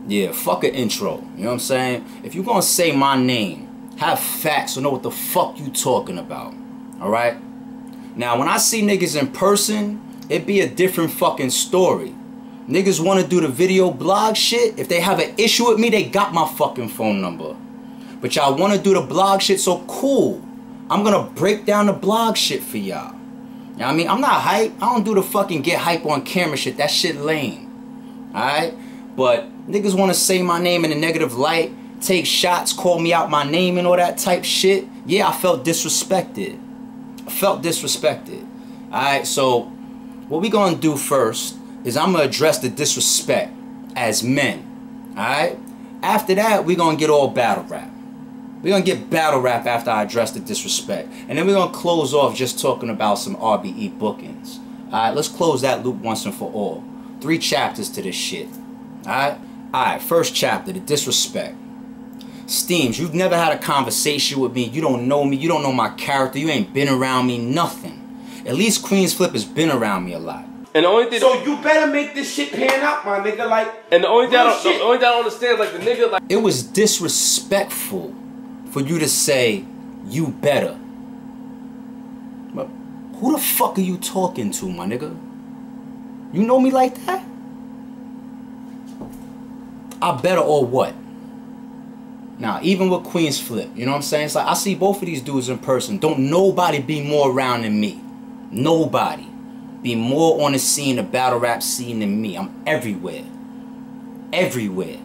Yeah, fuck an intro. You know what I'm saying? If you gonna say my name, have facts or know what the fuck you talking about. Alright? Now, when I see niggas in person, it be a different fucking story. Niggas wanna do the video blog shit. If they have an issue with me, they got my fucking phone number. But y'all wanna do the blog shit, so cool. I'm gonna break down the blog shit for y'all. You know what I mean? I'm not hype. I don't do the fucking get hype on camera shit. That shit lame. Alright? But niggas want to say my name in a negative light, take shots, call me out my name and all that type shit. Yeah, I felt disrespected. I felt disrespected. Alright, so what we gonna do first is I'm gonna address the disrespect as men. Alright? After that, we gonna get all battle rap. We're gonna get battle rap after I address the disrespect. And then we're gonna close off just talking about some R.b.e bookings. Alright, let's close that loop once and for all. 3 chapters to this shit. Alright, first chapter, the disrespect. Steams, you've never had a conversation with me. You don't know me. You don't know my character. You ain't been around me. Nothing. At least Queenz Flip has been around me a lot. And the only thing, so you better make this shit pan out, my nigga. Like, and the only thing I don't understand, like the nigga, like, it was disrespectful for you to say you better. But who the fuck are you talking to, my nigga? You know me like that? I better or what? Now, even with Queenz Flip, you know what I'm saying? It's like I see both of these dudes in person. Don't nobody be more around than me. Nobody be more on the scene, the battle rap scene than me. I'm everywhere. Everywhere.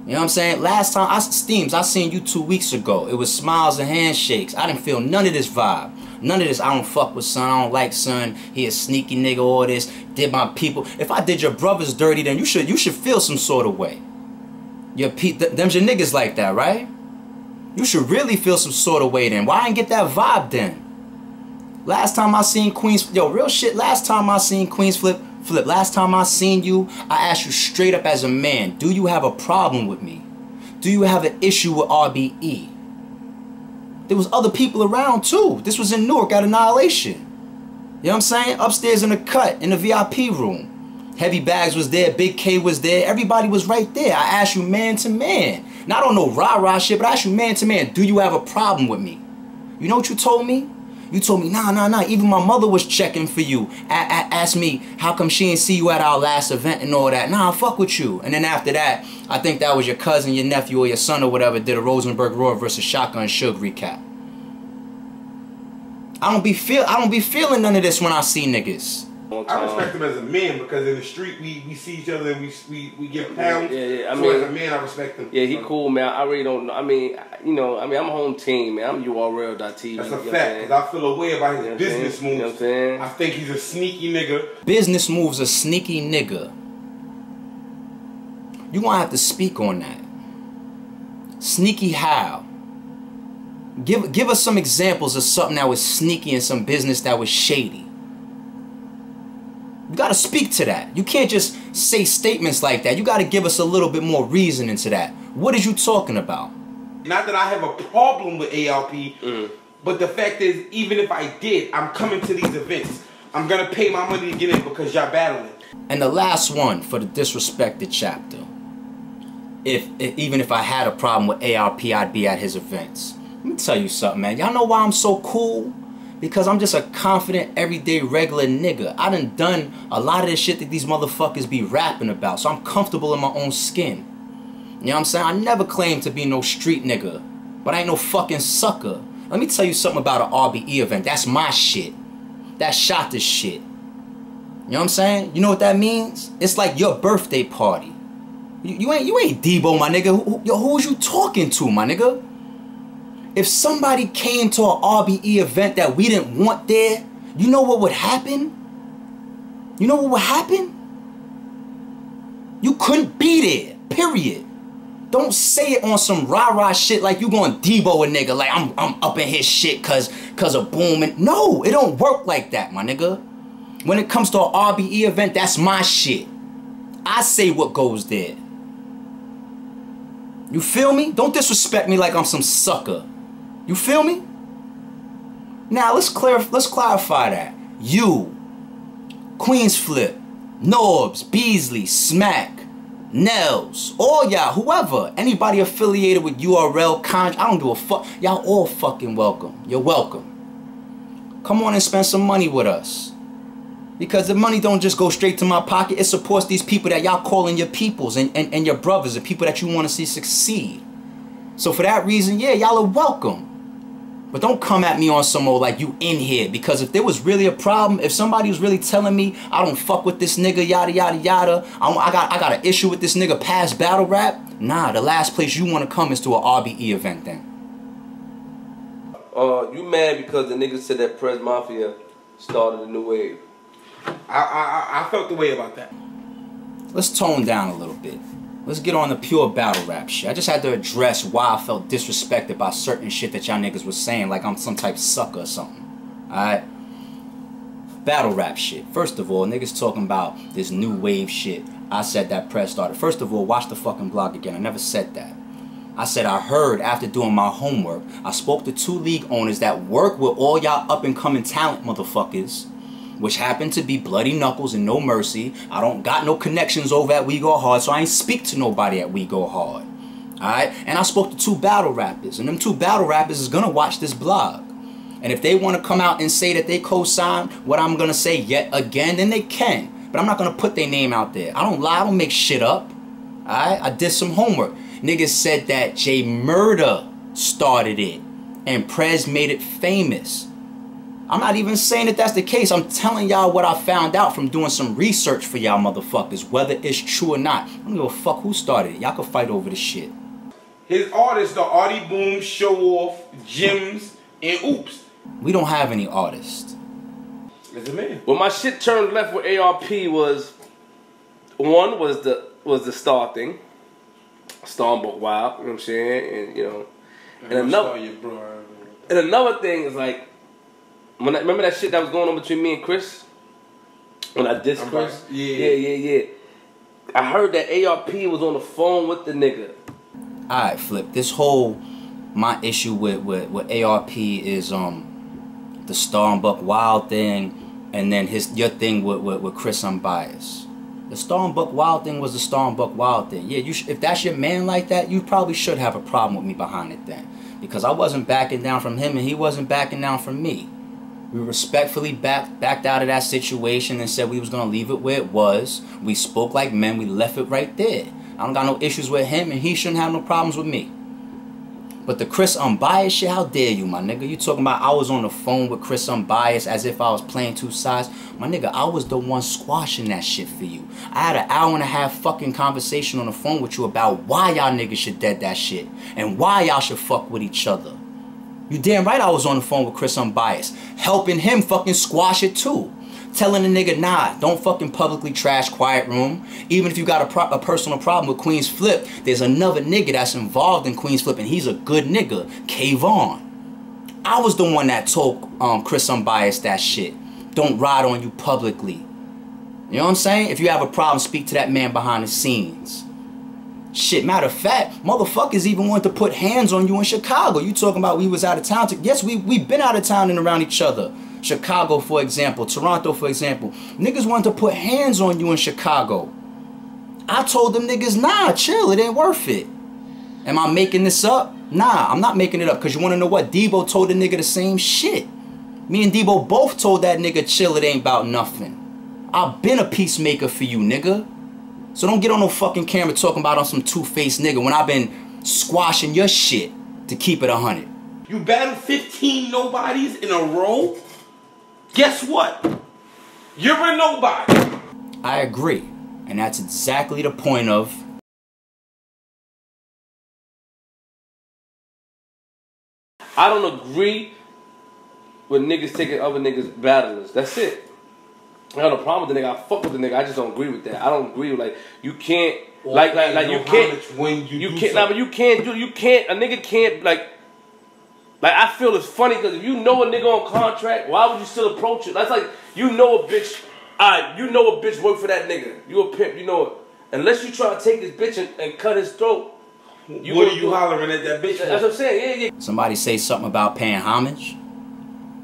You know what I'm saying? Last time, Steams, I seen you 2 weeks ago. It was smiles and handshakes. I didn't feel none of this vibe. None of this, I don't fuck with son, I don't like son, he a sneaky nigga, all this, did my people. If I did your brothers dirty, then you should feel some sort of way. Them's your niggas like that, right? You should really feel some sort of way then. Why I didn't get that vibe then? Last time I seen Queenz, yo, real shit, last time I seen Queenz Flip, last time I seen you, I asked you straight up as a man, do you have a problem with me? Do you have an issue with R.b.e? There was other people around too. This was in Newark at Annihilation. You know what I'm saying? Upstairs in the cut, in the VIP room. Heavy Bags was there, Big K was there, everybody was right there. I asked you man to man. Not on no rah-rah shit, but I asked you man to man, do you have a problem with me? You know what you told me? You told me, nah, even my mother was checking for you. Asked me, how come she didn't see you at our last event and all that? Nah, fuck with you. And then after that, I think that was your cousin, your nephew, or your son or whatever, did a Rosenberg Roar versus Shotgun Suge recap. I don't be feeling none of this when I see niggas. I respect him as a man because in the street we see each other and we give pounds. Yeah. I so mean, as a man, I respect him. Yeah, he cool, man. I really don't know. I mean, I'm a home team, man. I'm URL.TV. That's a fact, because I feel a way about his business moves. You know what I'm saying? I think he's a sneaky nigga. Business moves a sneaky nigga. You gonna have to speak on that. Sneaky how? Give us some examples of something that was sneaky and some business that was shady. You gotta speak to that. You can't just say statements like that. You gotta give us a little bit more reasoning to that. What is you talking about? Not that I have a problem with A.r.p, but the fact is, even if I did, I'm coming to these events. I'm gonna pay my money to get in because y'all battling. And the last one for the disrespected chapter. Even if I had a problem with A.r.p, I'd be at his events. Let me tell you something, man. Y'all know why I'm so cool? Because I'm just a confident, everyday, regular nigga. I done a lot of this shit that these motherfuckers be rapping about. So I'm comfortable in my own skin. You know what I'm saying? I never claimed to be no street nigga. But I ain't no fucking sucker. Let me tell you something about an R.b.e event. That's my shit. That shot this shit. You know what I'm saying? You know what that means? It's like your birthday party. You ain't Debo, my nigga. Who's you talking to, my nigga? If somebody came to an R.b.e event that we didn't want there, you know what would happen? You know what would happen? You couldn't be there, period. Don't say it on some rah-rah shit like you gonna Debo a nigga, like I'm up in his shit cause of booming. No, it don't work like that, my nigga. When it comes to an R.b.e event, that's my shit. I say what goes there. You feel me? Don't disrespect me like I'm some sucker. You feel me? Now let's clarify that. You, Queenz Flip, Norbs, Beasley, Smack, Nels, all y'all, whoever, anybody affiliated with URL, I don't give a fuck. Y'all all fucking welcome. You're welcome. Come on and spend some money with us. Because the money don't just go straight to my pocket. It supports these people that y'all calling your peoples and your brothers, the people that you want to see succeed. So for that reason, yeah, y'all are welcome. But don't come at me on some old like you in here. Because if there was really a problem, if somebody was really telling me I don't fuck with this nigga, yada yada yada, I got an issue with this nigga past battle rap, nah, the last place you want to come is to a r.b.e event then. You mad because the nigga said that Prez Mafia started a new wave? I felt the way about that. Let's tone down a little bit. Let's get on the pure battle rap shit. I just had to address why I felt disrespected by certain shit that y'all niggas was saying like I'm some type of sucker or something. Alright? Battle rap shit. First of all, niggas talking about this new wave shit. I said that Prez started. First of all, watch the fucking blog again. I never said that. I said I heard after doing my homework. I spoke to 2 league owners that work with all y'all up and coming talent motherfuckers, which happened to be Bloody Knuckles and No Mercy. I don't got no connections over at We Go Hard, so I ain't speak to nobody at We Go Hard. Alright? And I spoke to 2 battle rappers, and them 2 battle rappers is gonna watch this blog. And if they want to come out and say that they co-sign what I'm gonna say yet again, then they can. But I'm not gonna put their name out there. I don't lie, I don't make shit up. Alright? I did some homework. Niggas said that J Murder started it, and Prez made it famous. I'm not even saying that that's the case. I'm telling y'all what I found out from doing some research for y'all motherfuckers, whether it's true or not. I don't give a fuck who started it. Y'all can fight over this shit. His artists are Artie Boom, Show Off, Jims, and Oops. We don't have any artists. It's a man. Well, my shit turned left with A.r.p. was, one was the Star thing, Star and Buck Wild, you know what I'm saying, and you know, and another thing is like, when remember that shit that was going on between me and Chris? When I dissed Chris? Yeah. I heard that A.r.p. was on the phone with the nigga. Alright, Flip. This whole, my issue with A.r.p. is the Star and Buck Wild thing, and then your thing with Chris Unbiased. The Star and Buck Wild thing was the Star and Buck Wild thing. Yeah, if that's your man like that, you probably should have a problem with me behind it then. Because I wasn't backing down from him and he wasn't backing down from me. We respectfully backed out of that situation and said we was going to leave it where it was. We spoke like men. We left it right there. I don't got no issues with him and he shouldn't have no problems with me. But the Chris Unbiased shit, how dare you, my nigga? You talking about I was on the phone with Chris Unbiased as if I was playing 2 sides? My nigga, I was the one squashing that shit for you. I had an hour-and-a-half fucking conversation on the phone with you about why y'all niggas should dead that shit and why y'all should fuck with each other. You damn right I was on the phone with Chris Unbiased, helping him fucking squash it too. Telling the nigga, nah, don't fucking publicly trash Quiet Room. Even if you got a personal problem with Queenz Flip, there's another nigga that's involved in Queenz Flip and he's a good nigga, K-Von. I was the one that told Chris Unbiased that shit. Don't ride on you publicly. You know what I'm saying? If you have a problem, speak to that man behind the scenes. Shit, matter of fact, motherfuckers even wanted to put hands on you in Chicago. You talking about we was out of town? Yes, we been out of town and around each other. Chicago, for example. Toronto, for example. Niggas wanted to put hands on you in Chicago. I told them niggas, nah, chill, it ain't worth it. Am I making this up? Nah, I'm not making it up. Because you want to know what? Debo told the nigga the same shit. Me and Debo both told that nigga, chill, it ain't about nothing. I've been a peacemaker for you, nigga. So don't get on no fucking camera talking about I'm some two-faced nigga when I've been squashing your shit to keep it 100. You battled 15 nobodies in a row? Guess what? You're a nobody. I agree. And that's exactly the point of... I don't agree with niggas taking other niggas battlers. That's it. I got no problem with the nigga. I fuck with the nigga. I just don't agree with that. I don't agree with, like, you can't, like you can't, you can't, nah, but you can't, a nigga can't, like I feel it's funny because if you know a nigga on contract, why would you still approach it? That's like, you know a bitch, you know a bitch work for that nigga. You a pimp, you know it. Unless you try to take this bitch and cut his throat. What are you hollering at that bitch for? That's what I'm saying, yeah. Somebody say something about paying homage?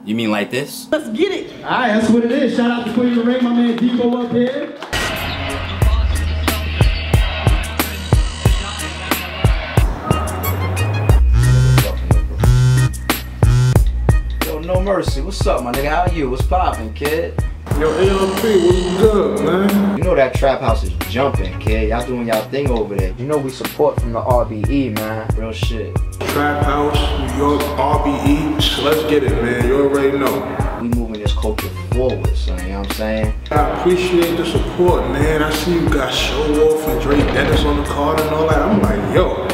You mean like this? Let's get it. All right, that's what it is. Shout out to Queen Ray, my man Debo up here. Mercy, what's up, my nigga? How are you? What's poppin', kid? Yo, A.r.p, what's good, man? You know that trap house is jumping, kid. Y'all doing y'all thing over there. You know we support from the R.b.e, man. Real shit. Trap house, New York, R.b.e. Let's get it, man. You already know. We moving this culture forward, son. You know what I'm saying? I appreciate the support, man. I see you got Show Off and Drake Dennis on the card and all that. I'm like, yo,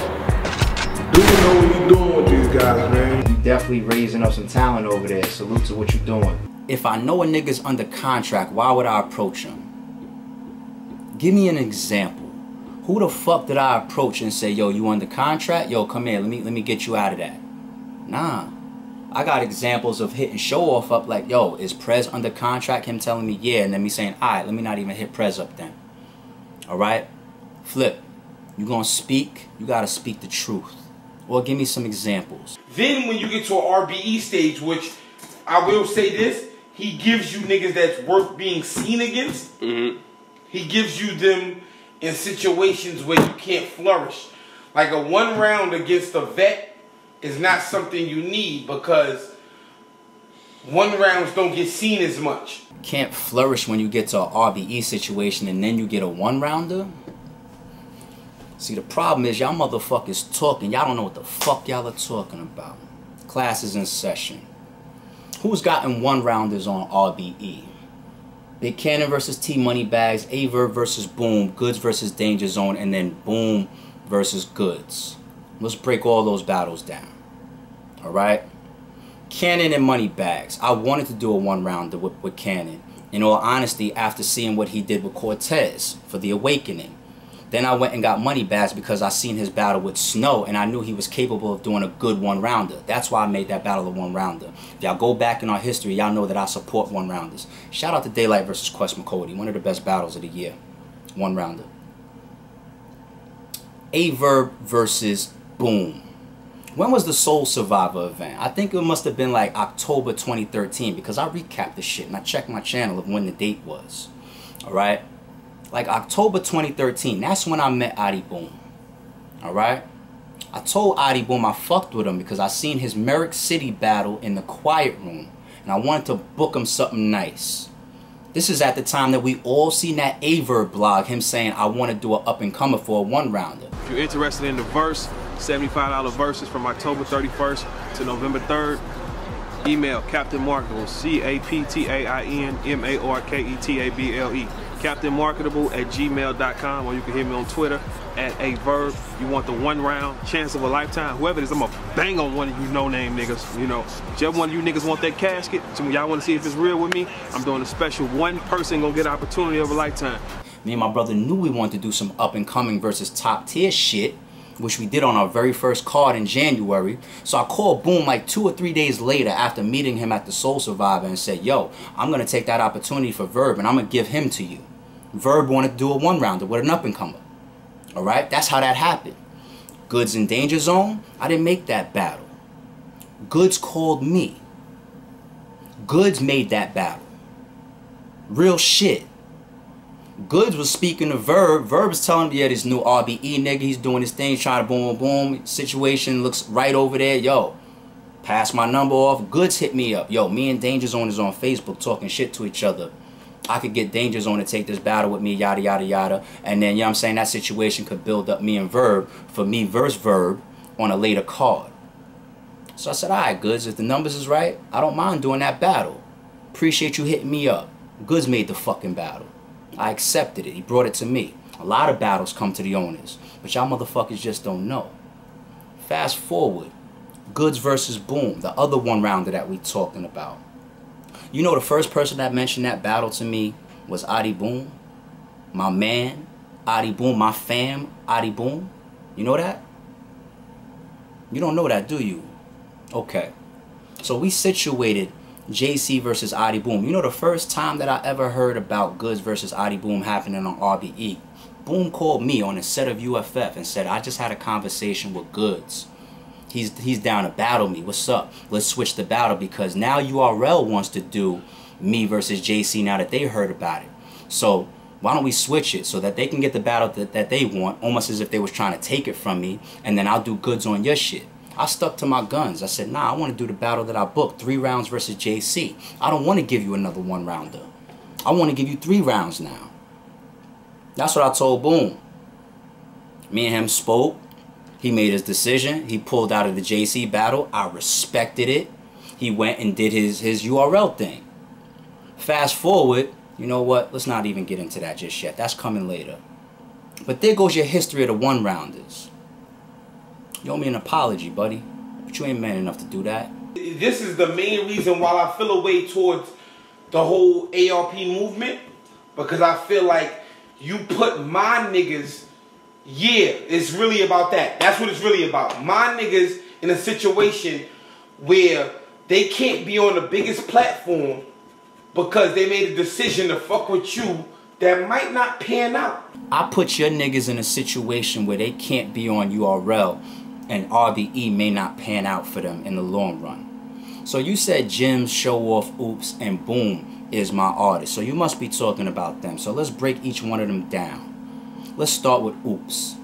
do you know what you're doing with these guys, man? You definitely raising up some talent over there. Salute to what you're doing. If I know a nigga's under contract, why would I approach him? Give me an example. Who the fuck did I approach and say, yo, you under contract? Yo, come here, let me get you out of that. Nah. I got examples of hitting Show Off up like, yo, is Prez under contract? Him telling me, yeah, and then me saying, alright, let me not even hit Prez up then. Alright? Flip, you gonna speak, you gotta speak the truth. Or give me some examples. Then when you get to an r.b.e stage, which I will say this, he gives you niggas that's worth being seen against. He gives you them in situations where you can't flourish. Like a 1 round against a vet is not something you need because 1 rounds don't get seen as much. Can't flourish when you get to an r.b.e situation and then you get a 1 rounder? See, the problem is y'all motherfuckers talking. Y'all don't know what the fuck y'all are talking about. Class is in session. Who's gotten 1 rounders on r.b.e? Big Cannon versus T Money Bags, A.r.p versus Boom, Goods versus Danger Zone, and then Boom versus Goods. Let's break all those battles down. Alright? Cannon and Money Bags. I wanted to do a 1 rounder with Cannon. In all honesty, after seeing what he did with Cortez for the Awakening. Then I went and got Money Bags because I seen his battle with Snow and I knew he was capable of doing a good 1 rounder. That's why I made that battle a 1 rounder. If y'all go back in our history, y'all know that I support 1 rounders. Shout out to Daylight versus Quest McCody, one of the best battles of the year. 1 rounder. A.r.p versus Boom. When was the Soul Survivor event? I think it must have been like October 2013 because I recapped the shit and I checked my channel of when the date was. Alright? Like October 2013, that's when I met Adi Boom. Alright? I told Adi Boom I fucked with him because I seen his Merrick City battle in the Quiet Room. And I wanted to book him something nice. This is at the time that we all seen that A.r.p blog, him saying I want to do an up-and-comer for a 1 rounder. If you're interested in the verse, $75 verses from October 31st to November 3rd, email Captain Marketable, CaptainMarketable, CaptainMarketable@gmail.com, or you can hit me on Twitter @A.r.p. You want the 1 round, chance of a lifetime, whoever it is, I'm gonna bang on one of you no-name niggas, you know. Whichever one of you niggas want that casket, so y'all wanna see if it's real with me, I'm doing a special 1 person gonna get an opportunity of a lifetime. Me and my brother knew we wanted to do some up-and-coming versus top-tier shit, which we did on our very first card in January. So I called Boom like 2 or 3 days later after meeting him at the Soul Survivor and said, yo, I'm going to take that opportunity for Verb and I'm going to give him to you. Verb wanted to do a 1 rounder with an up-and-comer. Alright, that's how that happened. Goods in Danger Zone, I didn't make that battle. Goods called me. Goods made that battle. Real shit. Goods was speaking to Verb. Verb was telling me, yeah, this new r.b.e nigga, he's doing his thing, trying to boom, boom. Situation looks right over there. Yo, pass my number off. Goods hit me up. Yo, me and Danger Zone is on Facebook talking shit to each other. I could get Danger Zone to take this battle with me, yada, yada, yada. And then, you know what I'm saying, that situation could build up me and Verb for me versus Verb on a later card. So I said, all right, Goods, if the numbers is right, I don't mind doing that battle. Appreciate you hitting me up. Goods made the fucking battle. I accepted it. He brought it to me. A lot of battles come to the owners, but y'all motherfuckers just don't know. Fast forward. Goods versus Boom, the other 1 rounder that we talking about. You know the first person that mentioned that battle to me was Adi Boom. My man, Adi Boom. My fam, Adi Boom. You know that? You don't know that, do you? Okay. So we situated JC versus Adi Boom. You know the first time that I ever heard about Goods versus Adi Boom happening on r.b.e, Boom called me on a set of UFF and said, I just had a conversation with Goods. He's down to battle me. What's up? Let's switch the battle because now URL wants to do me versus JC now that they heard about it. So why don't we switch it so that they can get the battle that they want, almost as if they was trying to take it from me, and then I'll do Goods on your shit. I stuck to my guns. I said, nah, I want to do the battle that I booked, 3 rounds versus JC. I don't want to give you another 1-rounder. I want to give you 3 rounds now. That's what I told Boom. Me and him spoke. He made his decision. He pulled out of the JC battle. I respected it. He went and did his URL thing. Fast forward, you know what? Let's not even get into that just yet. That's coming later. But there goes your history of the 1-rounders. You owe me an apology, buddy. But you ain't man enough to do that. This is the main reason why I feel a way towards the whole A.r.p. movement. Because I feel like you put my niggas, yeah, it's really about that. That's what it's really about. My niggas in a situation where they can't be on the biggest platform because they made a decision to fuck with you that might not pan out. I put your niggas in a situation where they can't be on URL and r.b.e. may not pan out for them in the long run. So you said Jim's, Show Off, Oops, and Boom is my artist. So you must be talking about them. So let's break each one of them down. Let's start with Oops.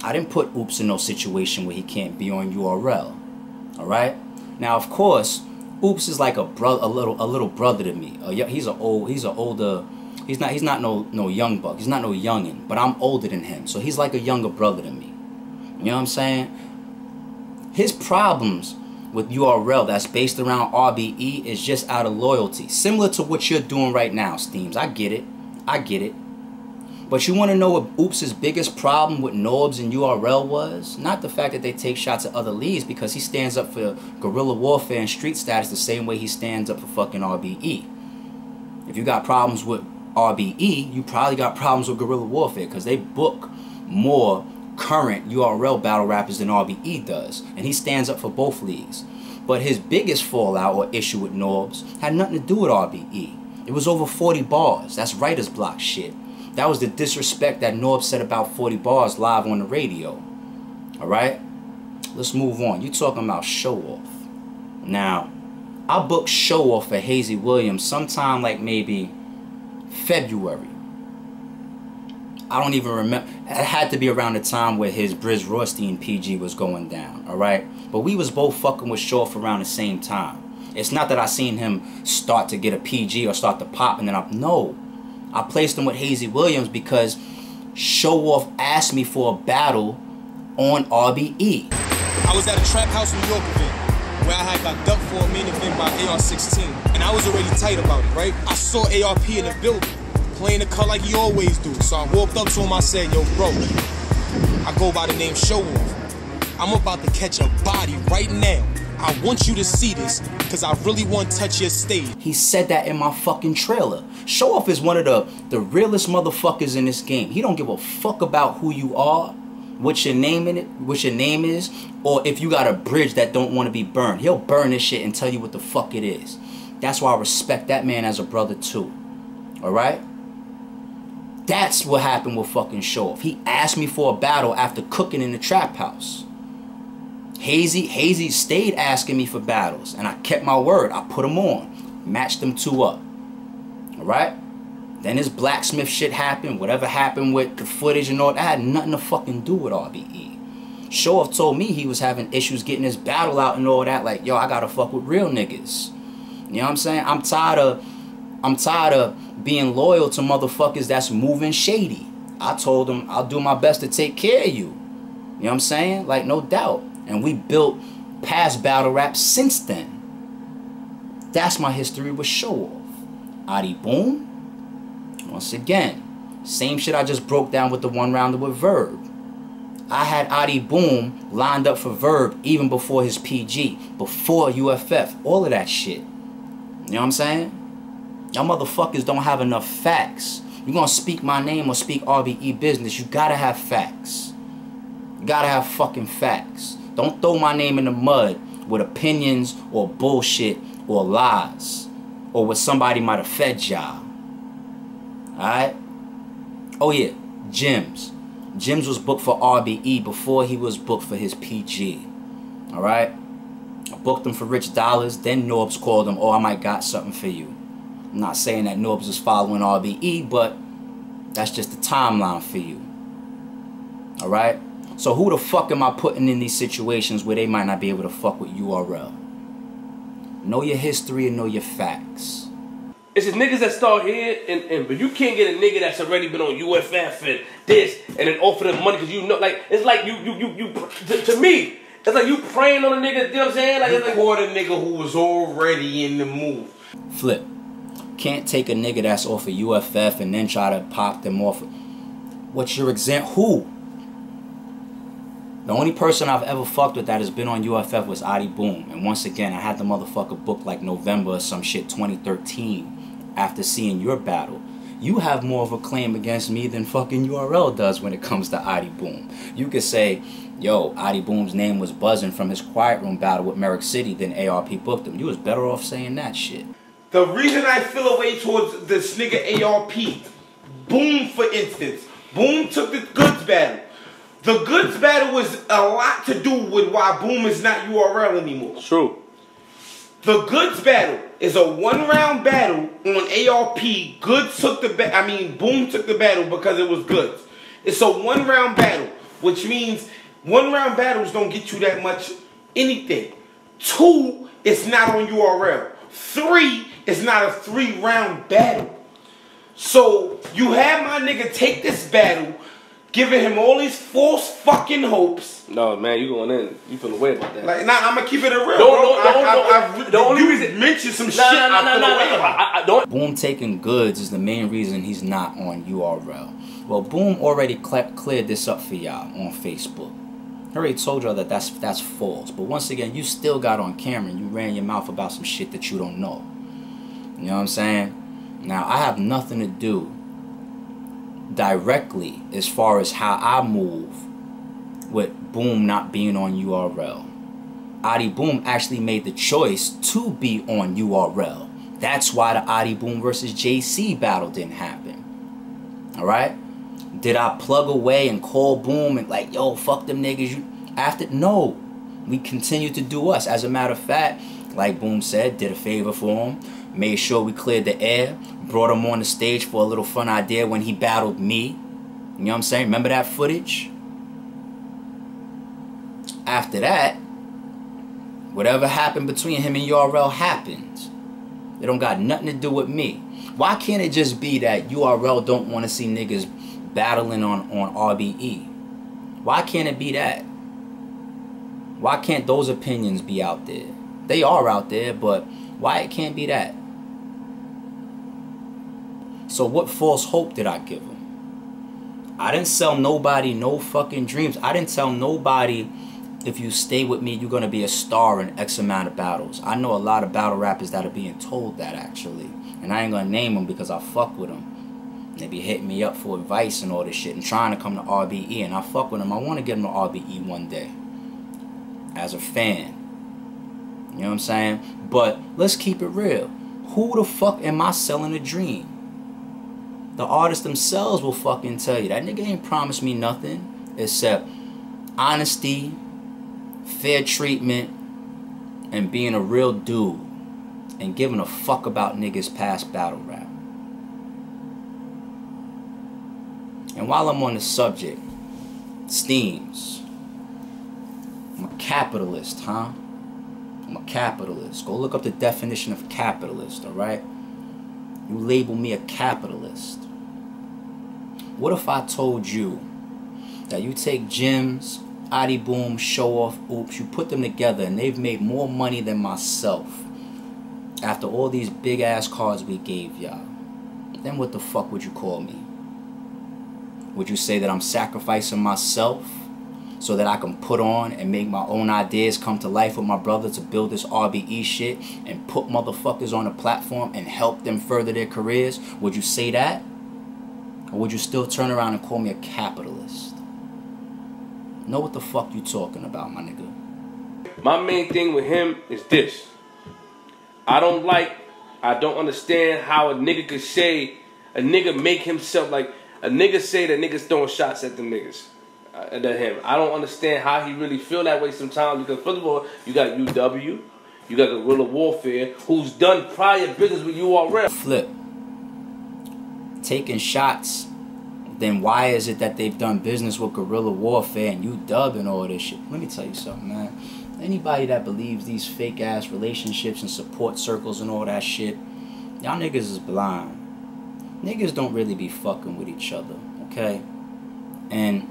I didn't put Oops in no situation where he can't be on URL. Alright? Now of course, Oops is like a little brother to me. He's not no young buck. He's not no youngin', but I'm older than him. So he's like a younger brother to me. You know what I'm saying? His problems with URL that's based around r.b.e. is just out of loyalty. Similar to what you're doing right now, Steams. I get it. I get it. But you want to know what Oops' biggest problem with Norbs and URL was? Not the fact that they take shots at other leagues, because he stands up for guerrilla warfare and street status the same way he stands up for fucking r.b.e. If you got problems with r.b.e., you probably got problems with guerrilla warfare, because they book more current URL battle rappers than r.b.e. does, and he stands up for both leagues. But his biggest fallout or issue with Norbs had nothing to do with r.b.e. It was over 40 bars. That's writer's block shit. That was the disrespect that Norbs said about 40 bars live on the radio. Alright? Let's move on. You talking about Show Off. Now, I booked Show Off for Hazy Williams sometime like maybe February. I don't even remember. It had to be around the time where his Briz Rothstein PG was going down. Alright? But we was both fucking with Show Off around the same time. It's not that I seen him start to get a PG or start to pop and then no. I placed him with Hazy Williams because Show Off asked me for a battle on r.b.e. I was at a trap house in New York event where I had got dubbed for a main event by AR-16, and I was already tight about it, right? I saw A.r.p. in the building, playing the cut like he always do. So I walked up to him, I said, yo, bro, I go by the name Show Off. I'm about to catch a body right now. I want you to see this, because I really want to touch your stage. He said that in my fucking trailer. Show Off is one of the realest motherfuckers in this game. He don't give a fuck about who you are, what your name is, or if you got a bridge that don't want to be burned. He'll burn this shit and tell you what the fuck it is. That's why I respect that man as a brother too. Alright? That's what happened with fucking Show Off. He asked me for a battle after cooking in the trap house. Hazy stayed asking me for battles, and I kept my word. I put them on, matched them 2 up. Alright? Then this blacksmith shit happened. Whatever happened with the footage and all that had nothing to fucking do with r.b.e. Show Off told me he was having issues getting his battle out and all that. Like, yo, I gotta fuck with real niggas. You know what I'm saying? I'm tired of being loyal to motherfuckers that's moving shady. I told him I'll do my best to take care of you. You know what I'm saying? Like, no doubt. And we built past battle rap since then. That's my history with Show Off. Adi Boom. Once again, same shit I just broke down with the 1-rounder with Verb. I had Adi Boom lined up for Verb even before his PG, before UFF, all of that shit. You know what I'm saying? Y'all motherfuckers don't have enough facts. You gonna speak my name or speak r.b.e. business, you gotta have facts. You gotta have fucking facts. Don't throw my name in the mud with opinions or bullshit or lies or what somebody might have fed y'all. Alright? Oh yeah, Jims. Jims was booked for r.b.e. before he was booked for his PG. Alright? I booked him for rich dollars. Then Norbs called him, oh, I might got something for you. I'm not saying that Norbs is following r.b.e., but that's just the timeline for you. Alright? So who the fuck am I putting in these situations where they might not be able to fuck with URL? Know your history and know your facts. It's just niggas that start here, but you can't get a nigga that's already been on UFF and this, and then offer them money because you know, like, it's like you to me, it's like you praying on a nigga, you know what I'm saying? Like, you it's like, caught a nigga who was already in the move. Flip. Can't take a nigga that's off of UFF and then try to pop them off. What's your example? Who? The only person I've ever fucked with that has been on UFF was R.b.e. And once again, I had the motherfucker booked like November or some shit 2013 after seeing your battle. You have more of a claim against me than fucking URL does when it comes to R.b.e. You could say, yo, R.b.e.'s name was buzzing from his Quiet Room battle with Merrick City than A.r.p. booked him. You was better off saying that shit. The reason I feel away towards this nigga A.r.p. Boom, for instance. Boom took the Goods battle. The Goods battle was a lot to do with why Boom is not URL anymore. True. The Goods battle is a one-round battle on A.r.p. Goods took the Boom took the battle because it was Goods. It's a one-round battle, which means one-round battles don't get you that much anything. 2, it's not on URL. 3, it's not a 3-round battle. So you have my nigga take this battle, giving him all these false fucking hopes. No, man, you going in. You feeling away about that. Like, nah, I'm gonna keep it a real. The only reason mentioned some shit. I feel away about. Boom taking Goods is the main reason he's not on URL. Well, Boom already cleared this up for y'all on Facebook. I already told y'all that that's false. But once again, you still got on camera and you ran your mouth about some shit that you don't know. You know what I'm saying? Now, I have nothing to do directly as far as how I move with Boom not being on URL. R.b.e. actually made the choice to be on URL. That's why the R.b.e. versus JC battle didn't happen. Alright? Did I plug away and call Boom and like, yo, fuck them niggas? No. We continued to do us. As a matter of fact, like Boom said, did a favor for him. Made sure we cleared the air. Brought him on the stage for a little fun idea when he battled me. You know what I'm saying? Remember that footage? After that, whatever happened between him and URL happened. It don't got nothing to do with me. Why can't it just be that URL don't want to see niggas battling on r.b.e? Why can't it be that? Why can't those opinions be out there? They are out there, but why it can't be that? So what false hope did I give him? I didn't sell nobody no fucking dreams. I didn't tell nobody, if you stay with me, you're going to be a star in X amount of battles. I know a lot of battle rappers that are being told that, actually. And I ain't going to name them because I fuck with them. They be hitting me up for advice and all this shit and trying to come to r.b.e. And I fuck with them. I want to get them to r.b.e. one day. As a fan. You know what I'm saying? But let's keep it real. Who the fuck am I selling a dream? The artists themselves will fucking tell you that nigga ain't promised me nothing except honesty, fair treatment, and being a real dude and giving a fuck about niggas past battle rap. And while I'm on the subject, Steams, I'm a capitalist, huh? I'm a capitalist. Go look up the definition of capitalist, alright? You label me a capitalist. What if I told you that you take Gems, R.b.e., Show Off, Oops, you put them together and they've made more money than myself after all these big ass cards we gave y'all? Then what the fuck would you call me? Would you say that I'm sacrificing myself so that I can put on and make my own ideas come to life with my brother to build this r.b.e. shit and put motherfuckers on a platform and help them further their careers? Would you say that? Or would you still turn around and call me a capitalist? Know what the fuck you talking about, my nigga. My main thing with him is this. I don't understand how a nigga could say, a nigga make himself like, a nigga say that niggas throwing shots at them niggas. At him. I don't understand how he really feel that way sometimes because first of all, you got UW, you got Guerrilla Warfare, who's done prior business with URL. Flip. Taking shots then why is it that they've done business with guerrilla warfare and UW and all this shit? Let me tell you something, man. Anybody that believes these fake ass relationships and support circles and all that shit, y'all niggas is blind. Niggas don't really be fucking with each other, okay? And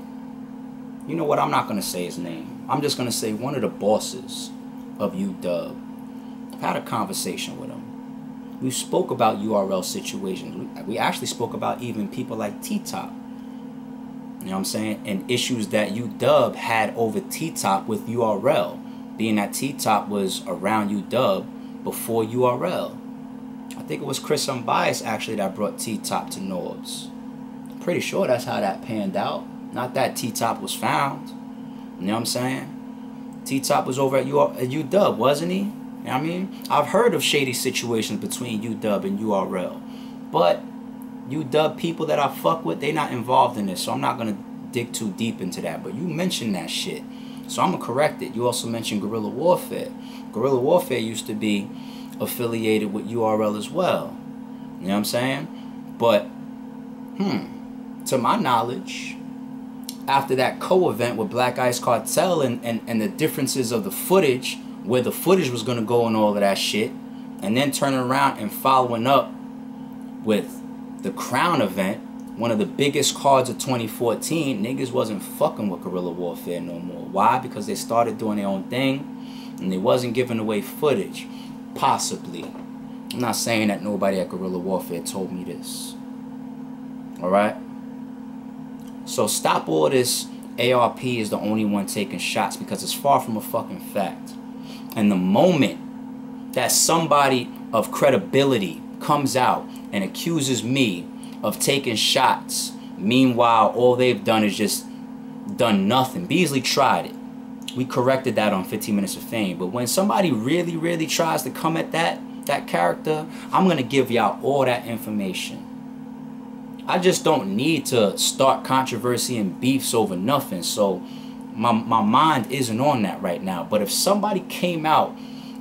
you know what? I'm not gonna say his name. I'm just gonna say one of the bosses of UW. I've had a conversation with him. We spoke about URL situations. We actually spoke about even people like T-Top. You know what I'm saying? And issues that UW had over T-Top with URL. Being that T-Top was around UW before URL. I think it was Chris Unbiased actually that brought T-Top to Norbs. Pretty sure that's how that panned out. Not that T-Top was found. You know what I'm saying? T-Top was over at UW, wasn't he? You know what I mean? I've heard of shady situations between UW and URL. But UW people that I fuck with, they not involved in this. So I'm not going to dig too deep into that. But you mentioned that shit. So I'm going to correct it. You also mentioned guerrilla warfare. Guerrilla warfare used to be affiliated with URL as well. You know what I'm saying? But, to my knowledge, after that co-event with Black Ice Cartel and the differences of the footage, where the footage was going to go and all of that shit, and then turning around and following up with the Crown event, one of the biggest cards of 2014, niggas wasn't fucking with guerrilla warfare no more. Why? Because they started doing their own thing, and they wasn't giving away footage. Possibly. I'm not saying that nobody at guerrilla warfare told me this. Alright? So stop all this A.r.p. is the only one taking shots, because it's far from a fucking fact. And the moment that somebody of credibility comes out and accuses me of taking shots, meanwhile all they've done is just done nothing. Beasley tried it. We corrected that on 15 Minutes of Fame. But when somebody really, really tries to come at that character, I'm going to give y'all all that information. I just don't need to start controversy and beefs over nothing. So my mind isn't on that right now. But if somebody came out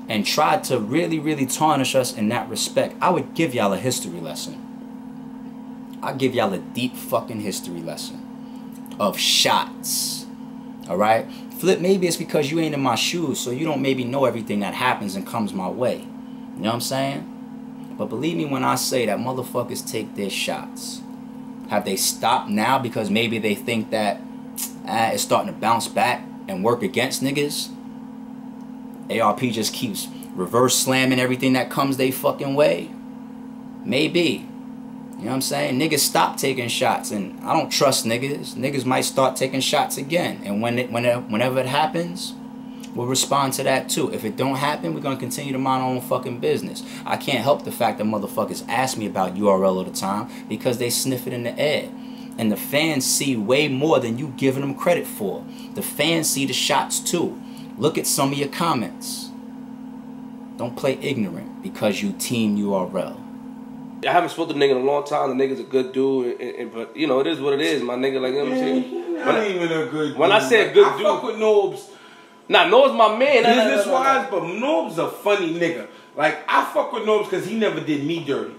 and tried to really, really tarnish us in that respect, I would give y'all a history lesson. I'd give y'all a deep fucking history lesson of shots. Alright? Flip, maybe it's because you ain't in my shoes, so you don't maybe know everything that happens and comes my way. You know what I'm saying? But believe me when I say that motherfuckers take their shots. Have they stopped now because maybe they think that it's starting to bounce back and work against niggas? A.r.p. just keeps reverse slamming everything that comes they fucking way? Maybe. You know what I'm saying? Niggas stop taking shots, and I don't trust niggas. Niggas might start taking shots again, and whenever it happens, we'll respond to that too. If it don't happen, we're gonna continue to mind our own fucking business. I can't help the fact that motherfuckers ask me about URL all the time because they sniff it in the air. And the fans see way more than you giving them credit for. The fans see the shots too. Look at some of your comments. Don't play ignorant because you team URL. I haven't spoken to the nigga in a long time. The nigga's a good dude, but you know, it is what it is, my nigga. Like, you know what I'm saying? Not even a good dude. When I said good dude, I fuck with Norbs. Nah, Norbs my man. Business-wise, but Norbs a funny nigga. Like, I fuck with Norbs because he never did me dirty.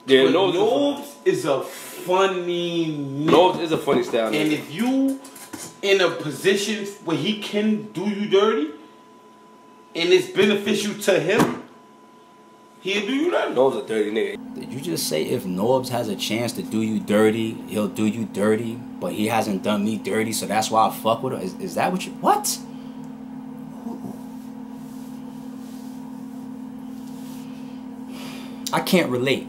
Yeah, but Norbs is a funny nigga. Norbs is a funny style nigga. And if you in a position where he can do you dirty, and it's beneficial to him, he'll do you dirty. Norbs a dirty nigga. Did you just say if Norbs has a chance to do you dirty, he'll do you dirty, but he hasn't done me dirty, so that's why I fuck with him? Is that what you... What? I can't relate.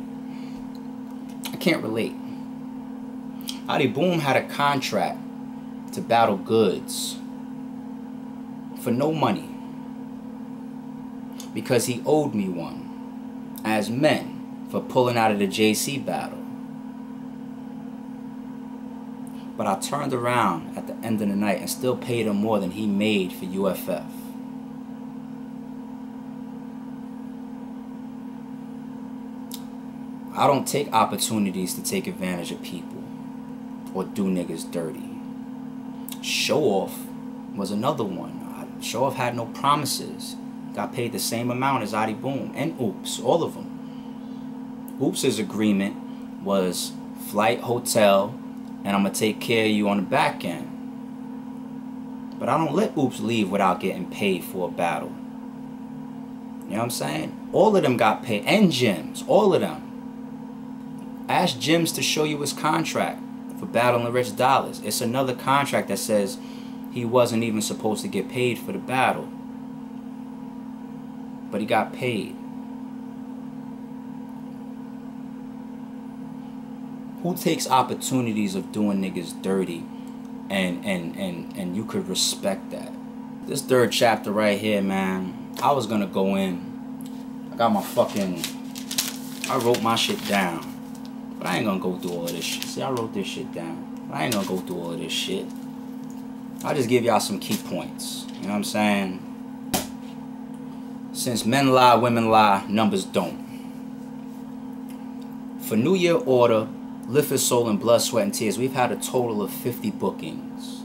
I can't relate. R.b.e had a contract to battle Goods for no money because he owed me one as men for pulling out of the JC battle. But I turned around at the end of the night and still paid him more than he made for UFF. I don't take opportunities to take advantage of people or do niggas dirty. Show Off was another one. Show Off had no promises. Got paid the same amount as R.b.e and Oops, all of them. Oops' agreement was flight, hotel, and I'm gonna take care of you on the back end. But I don't let Oops leave without getting paid for a battle. You know what I'm saying? All of them got paid, and Jims, all of them. Ask Jims to show you his contract for battling Rich Dollars. It's another contract that says he wasn't even supposed to get paid for the battle, but he got paid. Who takes opportunities of doing niggas dirty and you could respect that? This third chapter right here, man, I was gonna go in. I got my fucking, I wrote my shit down. But I ain't gonna go through all of this shit. See, I wrote this shit down. I ain't gonna go through all of this shit. I'll just give y'all some key points. You know what I'm saying? Since men lie, women lie, numbers don't. For New Year Order, Lift His Soul and Blood, Sweat, and Tears, we've had a total of 50 bookings.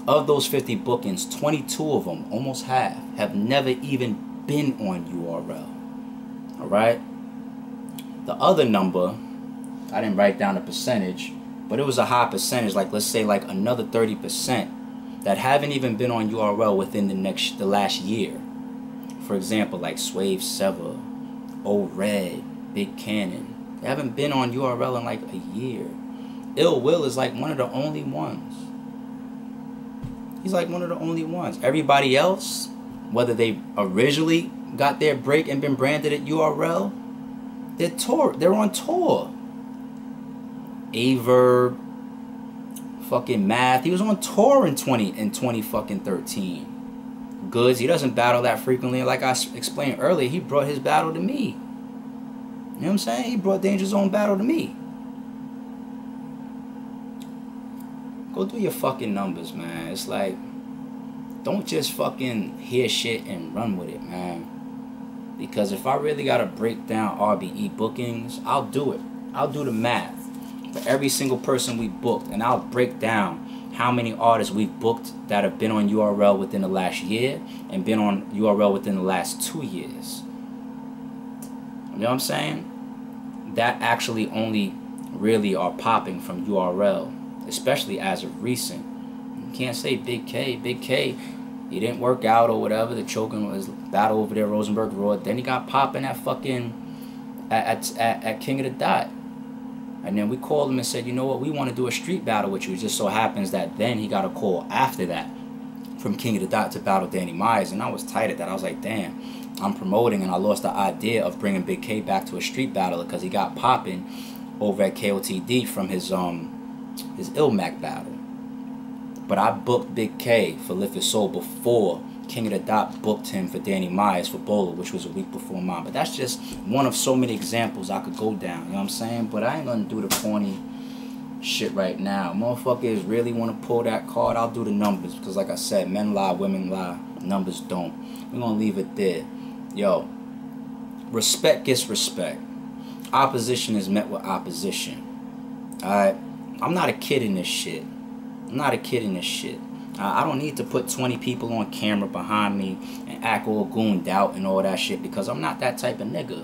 Of those 50 bookings, 22 of them, almost half, have never even been on URL. Alright? The other number, I didn't write down a percentage, but it was a high percentage, like let's say like another 30% that haven't even been on URL within the last year. For example, like Swave Sever, O-Red, Big Cannon. They haven't been on URL in like a year. Ill Will is like one of the only ones. He's like one of the only ones. Everybody else, whether they originally got their break and been branded at URL, they're on tour. A.r.b.e, fucking Math, he was on tour in 20 fucking 13. Goods, he doesn't battle that frequently. Like I explained earlier, he brought his battle to me. You know what I'm saying? He brought Danger Zone battle to me. Go through your fucking numbers, man. It's like, don't just fucking hear shit and run with it, man. Because if I really gotta break down r.b.e bookings, I'll do it. I'll do the math for every single person we booked, and I'll break down how many artists we've booked that have been on URL within the last year and been on URL within the last 2 years. You know what I'm saying? That actually only really are popping from URL, especially as of recent. You can't say Big K. Big K, he didn't work out or whatever. The choking was battle over there, Rosenberg Road. Then he got popping at fucking at King of the Dot. And then we called him and said, you know what, we want to do a street battle with you. It just so happens that then he got a call after that from King of the Dot to battle Danny Myers. And I was tight at that. I was like, damn, I'm promoting, and I lost the idea of bringing Big K back to a street battle because he got popping over at KOTD from his Ilmac battle. But I booked Big K for Lift His Soul before King of the Dot booked him for Danny Myers for Bowler, which was a week before mine. But that's just one of so many examples I could go down, you know what I'm saying? But I ain't gonna do the corny shit right now. Motherfuckers really want to pull that card, I'll do the numbers. Because like I said, men lie, women lie, numbers don't. We're gonna leave it there. Yo, respect gets respect. Opposition is met with opposition. Alright? I'm not a kid in this shit. I'm not a kid in this shit. I don't need to put 20 people on camera behind me and act all gooned out and all that shit, because I'm not that type of nigga.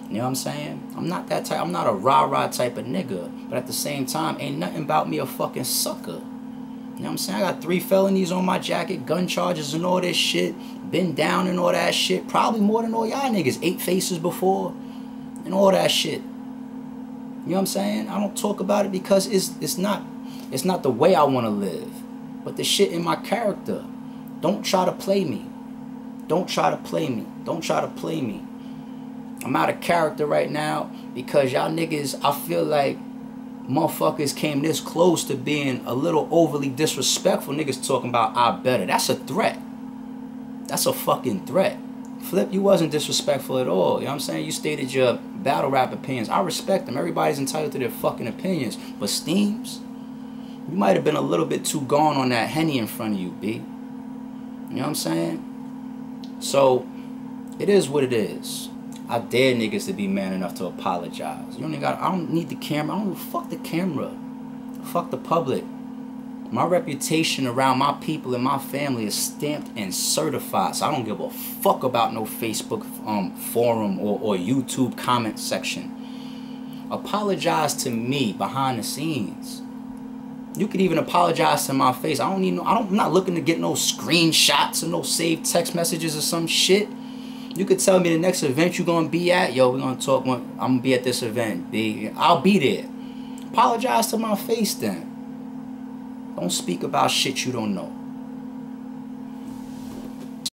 You know what I'm saying? I'm not that type. I'm not a rah-rah type of nigga. But at the same time, ain't nothing about me a fucking sucker. You know what I'm saying? I got 3 felonies on my jacket, gun charges and all this shit. Been down and all that shit. Probably more than all y'all niggas. 8 faces before. And all that shit. You know what I'm saying? I don't talk about it because it's not the way I want to live. But the shit in my character. Don't try to play me. Don't try to play me. Don't try to play me. I'm out of character right now because y'all niggas, I feel like motherfuckers came this close to being a little overly disrespectful. Niggas talking about I better. That's a threat. That's a fucking threat. Flip, you wasn't disrespectful at all. You know what I'm saying? You stated your battle rap opinions. I respect them. Everybody's entitled to their fucking opinions. But Steams, you might have been a little bit too gone on that Henny in front of you, B. You know what I'm saying? So, it is what it is. I dare niggas to be man enough to apologize. You I don't need the camera. I don't fuck the camera. Fuck the public. My reputation around my people and my family is stamped and certified. So I don't give a fuck about no Facebook forum or YouTube comment section. Apologize to me behind the scenes. You could even apologize to my face. I don't need no. I'm not looking to get no screenshots or no saved text messages or some shit. You could tell me the next event you're gonna be at. Yo, we're gonna talk. I'm gonna be at this event. I'll be there. Apologize to my face then. Don't speak about shit you don't know.